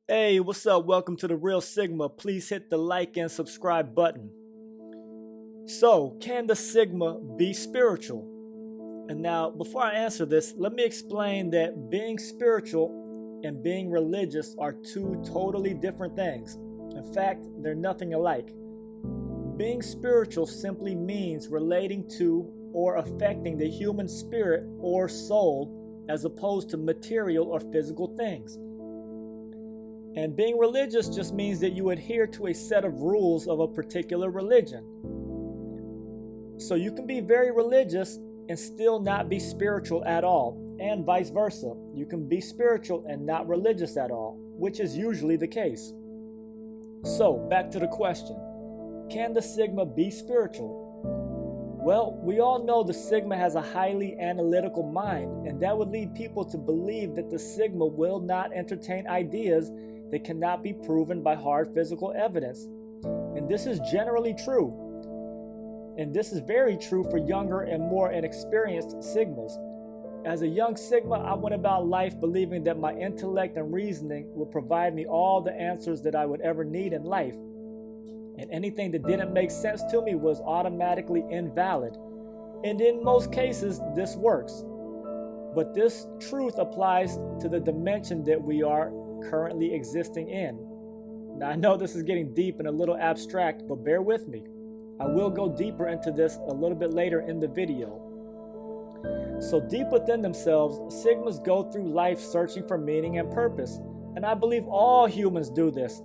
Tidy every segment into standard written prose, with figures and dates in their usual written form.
Hey, what's up? Welcome to the Real Sigma. Please hit the like and subscribe button. So, can the Sigma be spiritual? And now, before I answer this, let me explain that being spiritual and being religious are two totally different things. In fact, they're nothing alike. Being spiritual simply means relating to or affecting the human spirit or soul as opposed to material or physical things. And being religious just means that you adhere to a set of rules of a particular religion. So you can be very religious and still not be spiritual at all, and vice versa. You can be spiritual and not religious at all, which is usually the case. So, back to the question. Can the Sigma be spiritual? Well, we all know the Sigma has a highly analytical mind, and that would lead people to believe that the Sigma will not entertain ideas that cannot be proven by hard physical evidence. And this is generally true. And this is very true for younger and more inexperienced Sigmas. As a young Sigma, I went about life believing that my intellect and reasoning would provide me all the answers that I would ever need in life. And anything that didn't make sense to me was automatically invalid. And in most cases, this works. But this truth applies to the dimension that we are currently existing in. Now, I know this is getting deep and a little abstract, but bear with me. I will go deeper into this a little bit later in the video. So deep within themselves, Sigmas go through life searching for meaning and purpose. And I believe all humans do this.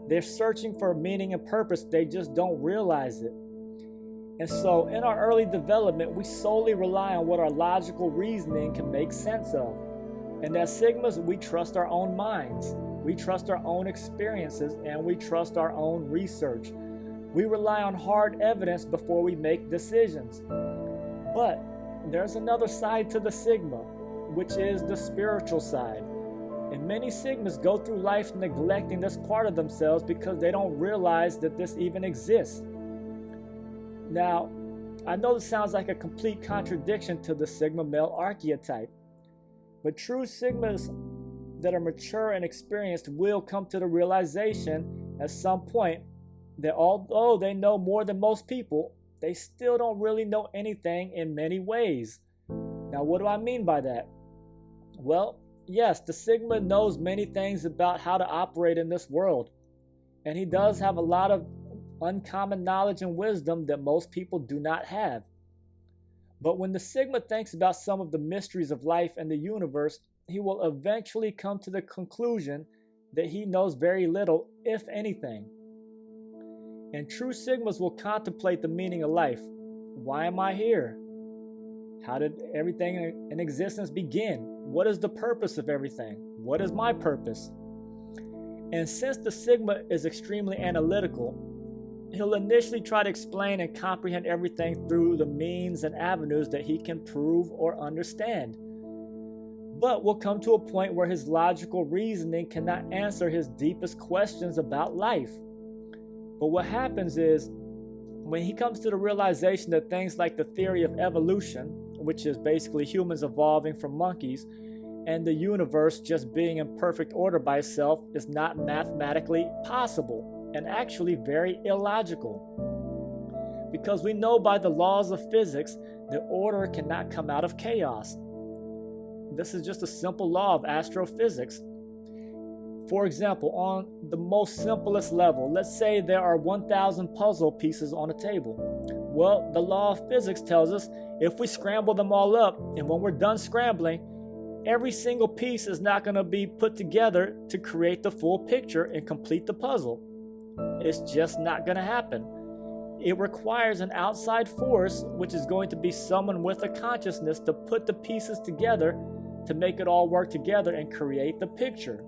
They're searching for meaning and purpose, they just don't realize it. And so in our early development, we solely rely on what our logical reasoning can make sense of. And as Sigmas, we trust our own minds, we trust our own experiences, and we trust our own research. We rely on hard evidence before we make decisions. But there's another side to the Sigma, which is the spiritual side. And many Sigmas go through life neglecting this part of themselves because they don't realize that this even exists. Now, I know this sounds like a complete contradiction to the Sigma male archetype. But true Sigmas that are mature and experienced will come to the realization at some point that although they know more than most people, they still don't really know anything in many ways. Now, what do I mean by that? Well, yes, the Sigma knows many things about how to operate in this world. And he does have a lot of uncommon knowledge and wisdom that most people do not have. But when the Sigma thinks about some of the mysteries of life and the universe, he will eventually come to the conclusion that he knows very little, if anything. And true Sigmas will contemplate the meaning of life. Why am I here? How did everything in existence begin? What is the purpose of everything? What is my purpose? And since the Sigma is extremely analytical, he'll initially try to explain and comprehend everything through the means and avenues that he can prove or understand. But will come to a point where his logical reasoning cannot answer his deepest questions about life. But what happens is, when he comes to the realization that things like the theory of evolution, which is basically humans evolving from monkeys, and the universe just being in perfect order by itself is not mathematically possible, and actually very illogical. Because we know by the laws of physics that order cannot come out of chaos. This is just a simple law of astrophysics. For example, on the most simplest level, let's say there are 1,000 puzzle pieces on a table. Well, the law of physics tells us if we scramble them all up, and when we're done scrambling, every single piece is not going to be put together to create the full picture and complete the puzzle. It's just not going to happen. It requires an outside force, which is going to be someone with a consciousness, to put the pieces together to make it all work together and create the picture.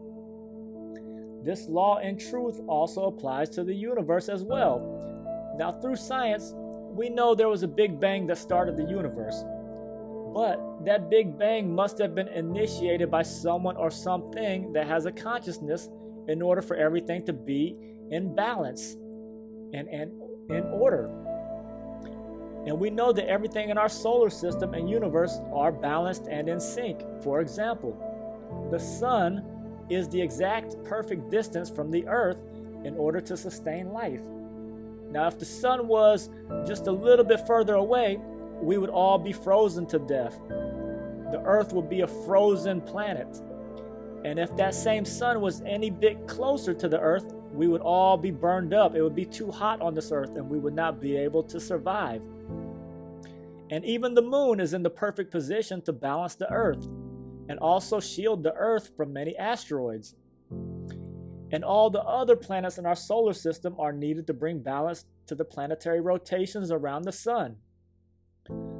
This law in truth also applies to the universe as well. Now, through science, we know there was a Big Bang that started the universe. But that Big Bang must have been initiated by someone or something that has a consciousness in order for everything to be in balance and in order. And we know that everything in our solar system and universe are balanced and in sync. For example, the sun is the exact perfect distance from the Earth in order to sustain life. Now, if the sun was just a little bit further away, we would all be frozen to death. The Earth would be a frozen planet. And if that same sun was any bit closer to the Earth, we would all be burned up. It would be too hot on this Earth and we would not be able to survive. And even the moon is in the perfect position to balance the Earth and also shield the Earth from many asteroids. And all the other planets in our solar system are needed to bring balance to the planetary rotations around the sun.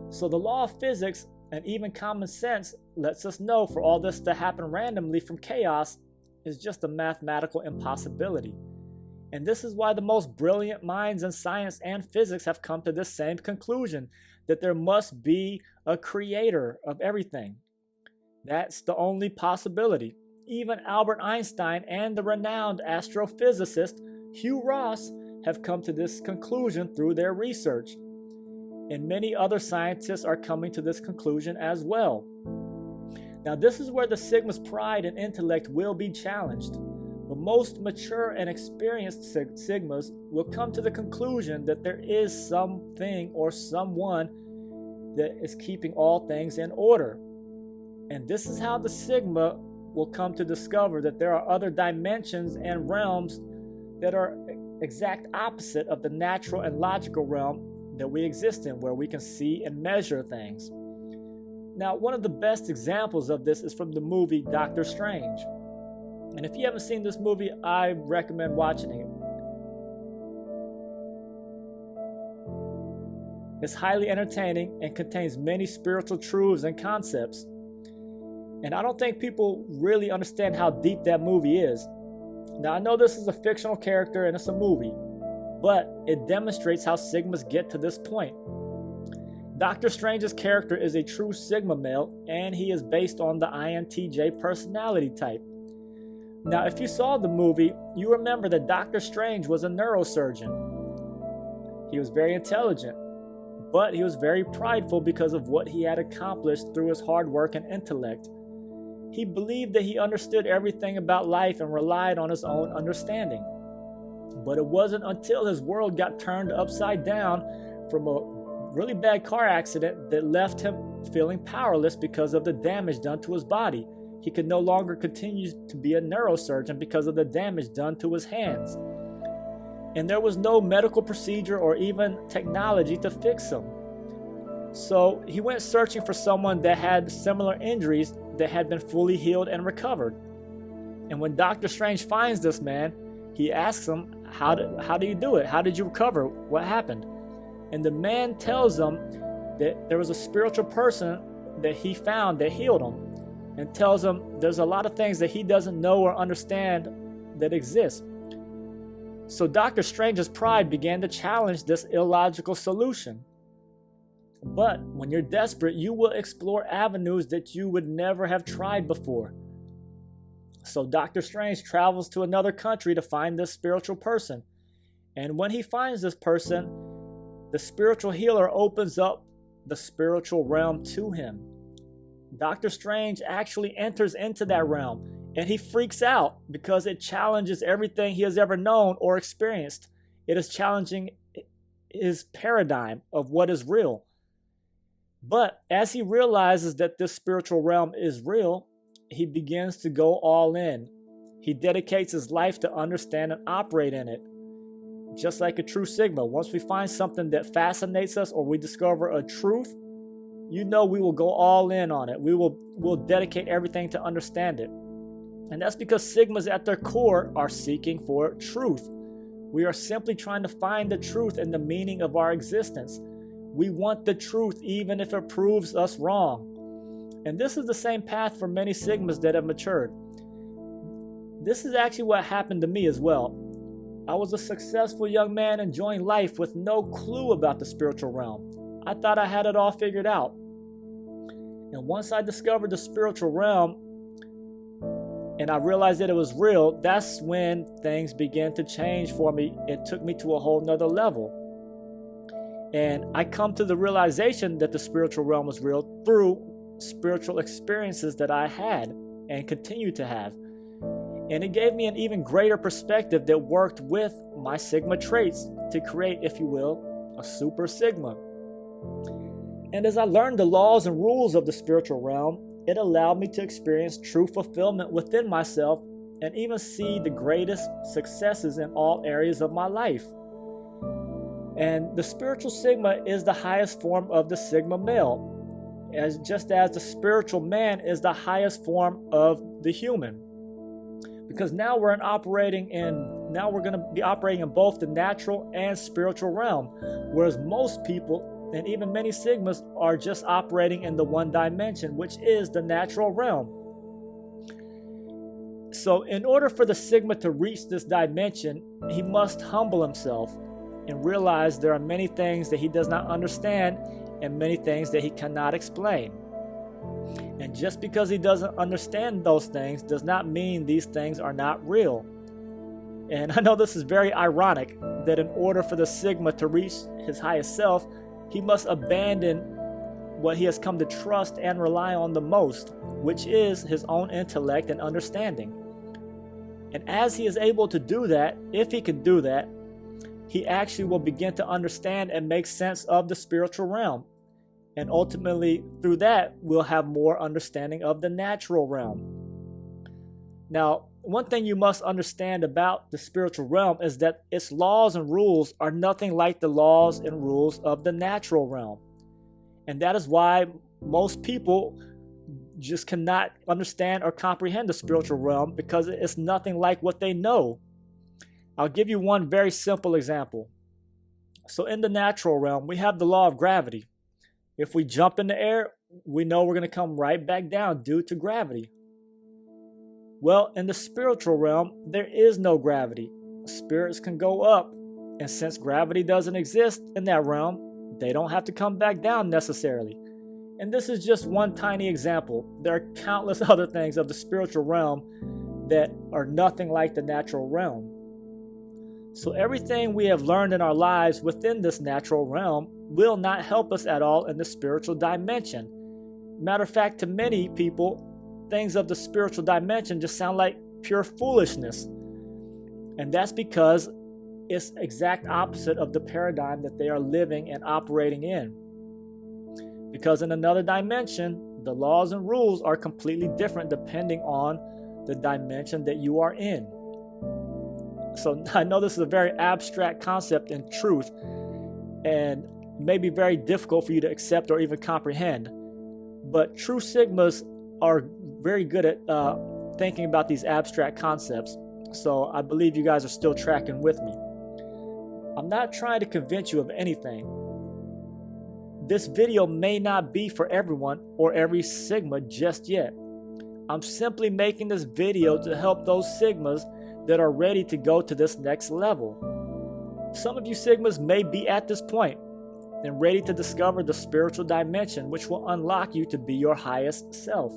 So the law of physics and even common sense lets us know for all this to happen randomly from chaos is just a mathematical impossibility. And this is why the most brilliant minds in science and physics have come to this same conclusion, that there must be a creator of everything. That's the only possibility. Even Albert Einstein and the renowned astrophysicist Hugh Ross have come to this conclusion through their research. And many other scientists are coming to this conclusion as well. Now, this is where the Sigma's pride and intellect will be challenged. But most mature and experienced Sigmas will come to the conclusion that there is something or someone that is keeping all things in order. And this is how the Sigma will come to discover that there are other dimensions and realms that are exact opposite of the natural and logical realm that we exist in, where we can see and measure things. Now, one of the best examples of this is from the movie Doctor Strange. And if you haven't seen this movie, I recommend watching it. It's highly entertaining and contains many spiritual truths and concepts. And I don't think people really understand how deep that movie is. Now, I know this is a fictional character and it's a movie, but it demonstrates how Sigmas get to this point. Doctor Strange's character is a true Sigma male, and he is based on the INTJ personality type. Now, if you saw the movie, you remember that Doctor Strange was a neurosurgeon. He was very intelligent, but he was very prideful because of what he had accomplished through his hard work and intellect. He believed that he understood everything about life and relied on his own understanding. But it wasn't until his world got turned upside down from a really bad car accident that left him feeling powerless because of the damage done to his body. He could no longer continue to be a neurosurgeon because of the damage done to his hands. And there was no medical procedure or even technology to fix him. So he went searching for someone that had similar injuries that had been fully healed and recovered. And when Doctor Strange finds this man, he asks him, how do you do it? How did you recover? What happened? And the man tells him that there was a spiritual person that he found that healed him, and tells him there's a lot of things that he doesn't know or understand that exist. So Doctor Strange's pride began to challenge this illogical solution. But when you're desperate, you will explore avenues that you would never have tried before. So Doctor Strange travels to another country to find this spiritual person. And when he finds this person, the spiritual healer opens up the spiritual realm to him. Doctor Strange actually enters into that realm, and he freaks out because it challenges everything he has ever known or experienced. It is challenging his paradigm of what is real. But as he realizes that this spiritual realm is real, he begins to go all in. He dedicates his life to understand and operate in it. Just like a true Sigma, once we find something that fascinates us or we discover a truth, you know we will go all in on it. We'll dedicate everything to understand it. And that's because Sigmas at their core are seeking for truth. We are simply trying to find the truth and the meaning of our existence. We want the truth even if it proves us wrong. And this is the same path for many Sigmas that have matured. This is actually what happened to me as well. I was a successful young man enjoying life with no clue about the spiritual realm. I thought I had it all figured out. And once I discovered the spiritual realm and I realized that it was real, that's when things began to change for me. It took me to a whole nother level. And I come to the realization that the spiritual realm was real through spiritual experiences that I had and continue to have. And it gave me an even greater perspective that worked with my Sigma traits to create, if you will, a Super Sigma. And as I learned the laws and rules of the spiritual realm, it allowed me to experience true fulfillment within myself and even see the greatest successes in all areas of my life. And the spiritual Sigma is the highest form of the Sigma male, just as the spiritual man is the highest form of the human. Because now we're going to be operating in both the natural and spiritual realm, whereas most people and even many Sigmas are just operating in the one dimension, which is the natural realm. So in order for the Sigma to reach this dimension, he must humble himself and realize there are many things that he does not understand and many things that he cannot explain. And just because he doesn't understand those things does not mean these things are not real. And I know this is very ironic that in order for the Sigma to reach his highest self, he must abandon what he has come to trust and rely on the most, which is his own intellect and understanding. And as he is able to do that, if he can do that, he actually will begin to understand and make sense of the spiritual realm. And ultimately, through that, we'll have more understanding of the natural realm. Now, one thing you must understand about the spiritual realm is that its laws and rules are nothing like the laws and rules of the natural realm. And that is why most people just cannot understand or comprehend the spiritual realm, because it's nothing like what they know. I'll give you one very simple example. So in the natural realm, we have the law of gravity. If we jump in the air, we know we're going to come right back down due to gravity. Well, in the spiritual realm, there is no gravity. Spirits can go up, and since gravity doesn't exist in that realm, they don't have to come back down necessarily. And this is just one tiny example. There are countless other things of the spiritual realm that are nothing like the natural realm. So everything we have learned in our lives within this natural realm will not help us at all in the spiritual dimension. Matter of fact, to many people, things of the spiritual dimension just sound like pure foolishness. And that's because it's exact opposite of the paradigm that they are living and operating in. Because in another dimension, the laws and rules are completely different depending on the dimension that you are in. So I know this is a very abstract concept in truth and may be very difficult for you to accept or even comprehend. But true Sigmas are very good at thinking about these abstract concepts. So I believe you guys are still tracking with me. I'm not trying to convince you of anything. This video may not be for everyone or every Sigma just yet. I'm simply making this video to help those Sigmas that are ready to go to this next level. Some of you Sigmas may be at this point and ready to discover the spiritual dimension, which will unlock you to be your highest self.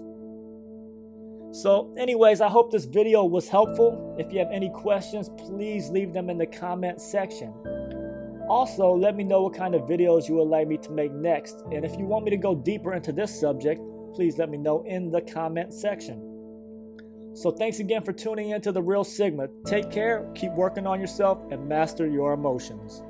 So anyways, I hope this video was helpful. If you have any questions, please leave them in the comment section. Also, let me know what kind of videos you would like me to make next. And if you want me to go deeper into this subject, please let me know in the comment section. So thanks again for tuning in to The Real Sigma. Take care, keep working on yourself, and master your emotions.